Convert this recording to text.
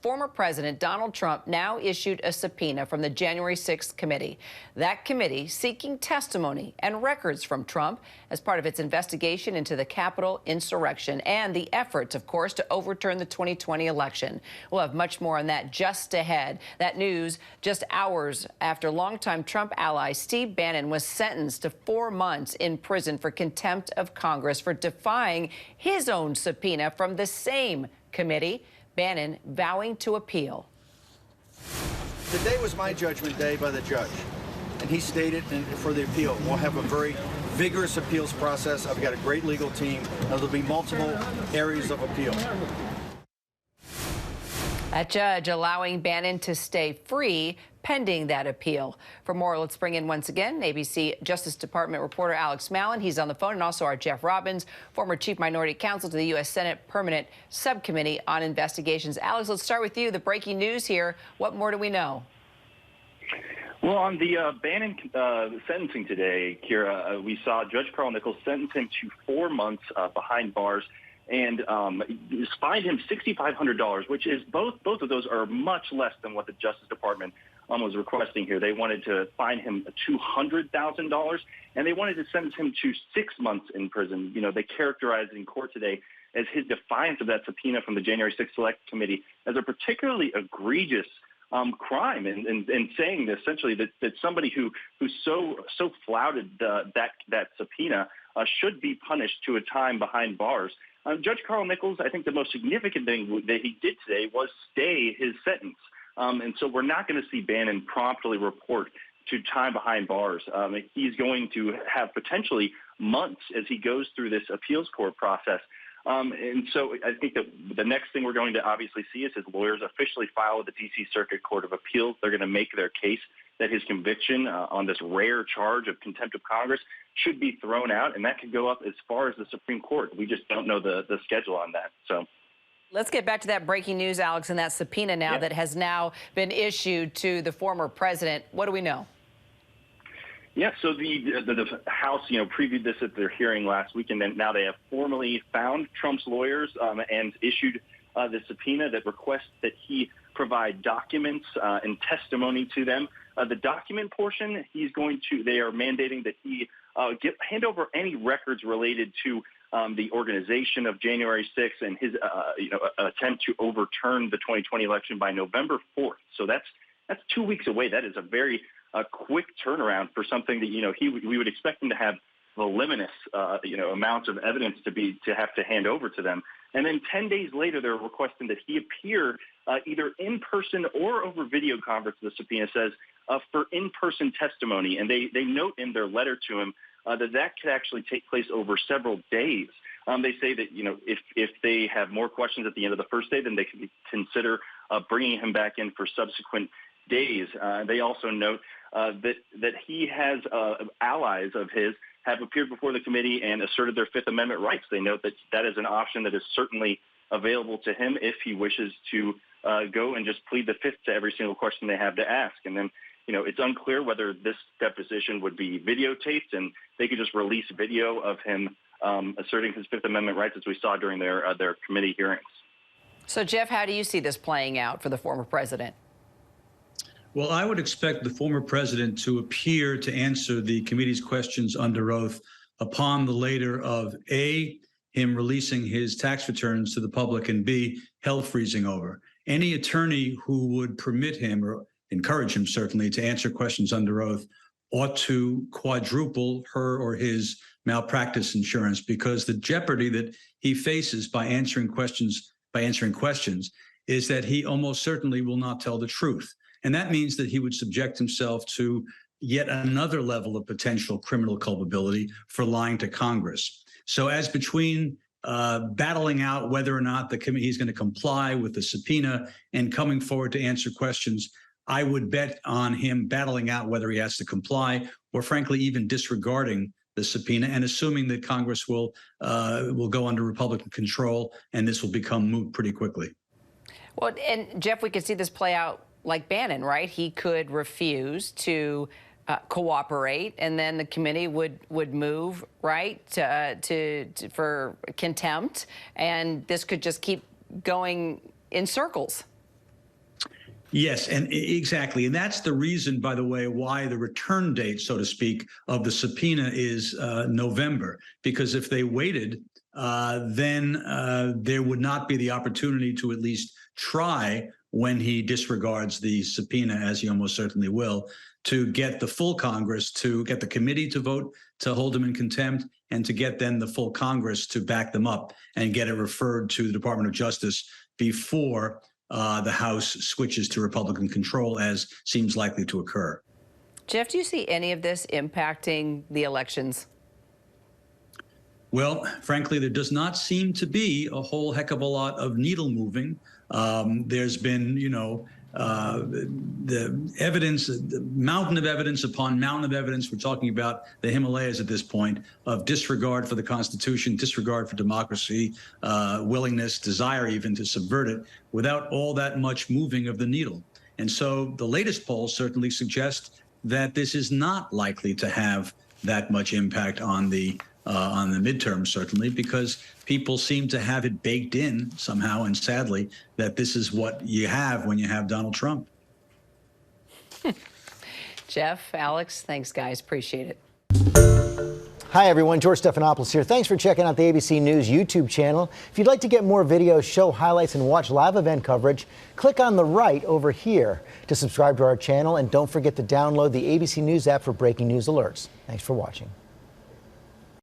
Former President Donald Trump now issued a subpoena from the January 6th committee. That committee seeking testimony and records from Trump as part of its investigation into the Capitol insurrection and the efforts, of course, to overturn the 2020 election. We'll have much more on that just ahead. That news just hours after longtime Trump ally Steve Bannon was sentenced to 4 months in prison for contempt of Congress for defying his own subpoena from the same committee. Bannon vowing to appeal. Today was my judgment day by the judge, and he stated for the appeal. We'll have a very vigorous appeals process. I've got a great legal team, and there'll be multiple areas of appeal. That judge allowing Bannon to stay free pending that appeal. For more, let's bring in once again ABC Justice Department reporter Alex Mallin. He's on the phone, and also our Jeff Robbins, former Chief Minority Counsel to the U.S. Senate Permanent Subcommittee on Investigations. Alex, let's start with you. The breaking news here. What more do we know? Well, on the Bannon sentencing today, Kira, we saw Judge Carl Nichols sentence him to 4 months behind bars and fined him $6,500, which is both of those are much less than what the Justice Department was requesting here. They wanted to fine him $200,000, and they wanted to sentence him to 6 months in prison. You know, they characterized in court today as his defiance of that subpoena from the January 6th Select Committee as a particularly egregious crime, and saying essentially that somebody who so flouted that subpoena should be punished to a time behind bars. Judge Carl Nichols, I think the most significant thing that he did today was stay his sentence. And so we're not going to see Bannon promptly report to time behind bars. He's going to have potentially months as he goes through this appeals court process. And so I think that the next thing we're going to obviously see is his lawyers officially file with the D.C. Circuit Court of Appeals. They're going to make their case that his conviction on this rare charge of contempt of Congress should be thrown out, and that could go up as far as the Supreme Court. We just don't know the schedule on that. So let's get back to that breaking news, Alex, and that subpoena now that has now been issued to the former president. What do we know? Yeah, so the House, previewed this at their hearing last week, and then now they have formally found Trump's lawyers and issued the subpoena that requests that he provide documents and testimony to them. The document portion, they are mandating that he hand over any records related to the organization of January 6th and his attempt to overturn the 2020 election by November 4th. So that's 2 weeks away. That is a very quick turnaround for something that we would expect him to have voluminous amounts of evidence to have to hand over to them. And then 10 days later, they're requesting that he appear either in person or over video conference, the subpoena says, for in-person testimony. And they note in their letter to him that could actually take place over several days. They say that, if they have more questions at the end of the first day, then they can consider bringing him back in for subsequent days. They also note that he has allies of his have appeared before the committee and asserted their Fifth Amendment rights. They note that that is an option that is certainly available to him if he wishes to go and just plead the fifth to every single question they have to ask. And then, it's unclear whether this deposition would be videotaped and they could just release video of him asserting his Fifth Amendment rights, as we saw during their committee hearings. So, Jeff, how do you see this playing out for the former president? Well, I would expect the former president to appear to answer the committee's questions under oath upon the later of A, him releasing his tax returns to the public, and B, hell freezing over. Any attorney who would permit him, or encourage him certainly, to answer questions under oath ought to quadruple her or his malpractice insurance, because the jeopardy that he faces by answering questions is that he almost certainly will not tell the truth. And that means that he would subject himself to yet another level of potential criminal culpability for lying to Congress. So as between battling out whether or not the committee is going to comply with the subpoena and coming forward to answer questions, I would bet on him battling out whether he has to comply, or frankly, even disregarding the subpoena and assuming that Congress will go under Republican control and this will become moot pretty quickly. Well, and Jeff, we could see this play out like Bannon, right? He could refuse to cooperate, and then the committee would move, right, for contempt, and this could just keep going in circles. Yes, and exactly. And that's the reason, by the way, why the return date, so to speak, of the subpoena is November. Because if they waited, then there would not be the opportunity to at least try, when he disregards the subpoena, as he almost certainly will, to get the full Congress, to get the committee to vote to hold him in contempt, and to get then the full Congress to back them up and get it referred to the Department of Justice before the House switches to Republican control, as seems likely to occur. Jeff, do you see any of this impacting the elections? Well, frankly, there does not seem to be a whole heck of a lot of needle moving. There's been, the evidence, the mountain of evidence upon mountain of evidence. We're talking about the Himalayas at this point, of disregard for the Constitution, disregard for democracy, willingness, desire even to subvert it, without all that much moving of the needle. And so the latest polls certainly suggest that this is not likely to have that much impact on the midterm, certainly, because people seem to have it baked in somehow, and sadly, that this is what you have when you have Donald Trump. Jeff, Alex, thanks, guys. Appreciate it. Hi, everyone. George Stephanopoulos here. Thanks for checking out the ABC News YouTube channel. If you'd like to get more videos, show highlights, and watch live event coverage, click on the right over here to subscribe to our channel. And don't forget to download the ABC News app for breaking news alerts. Thanks for watching.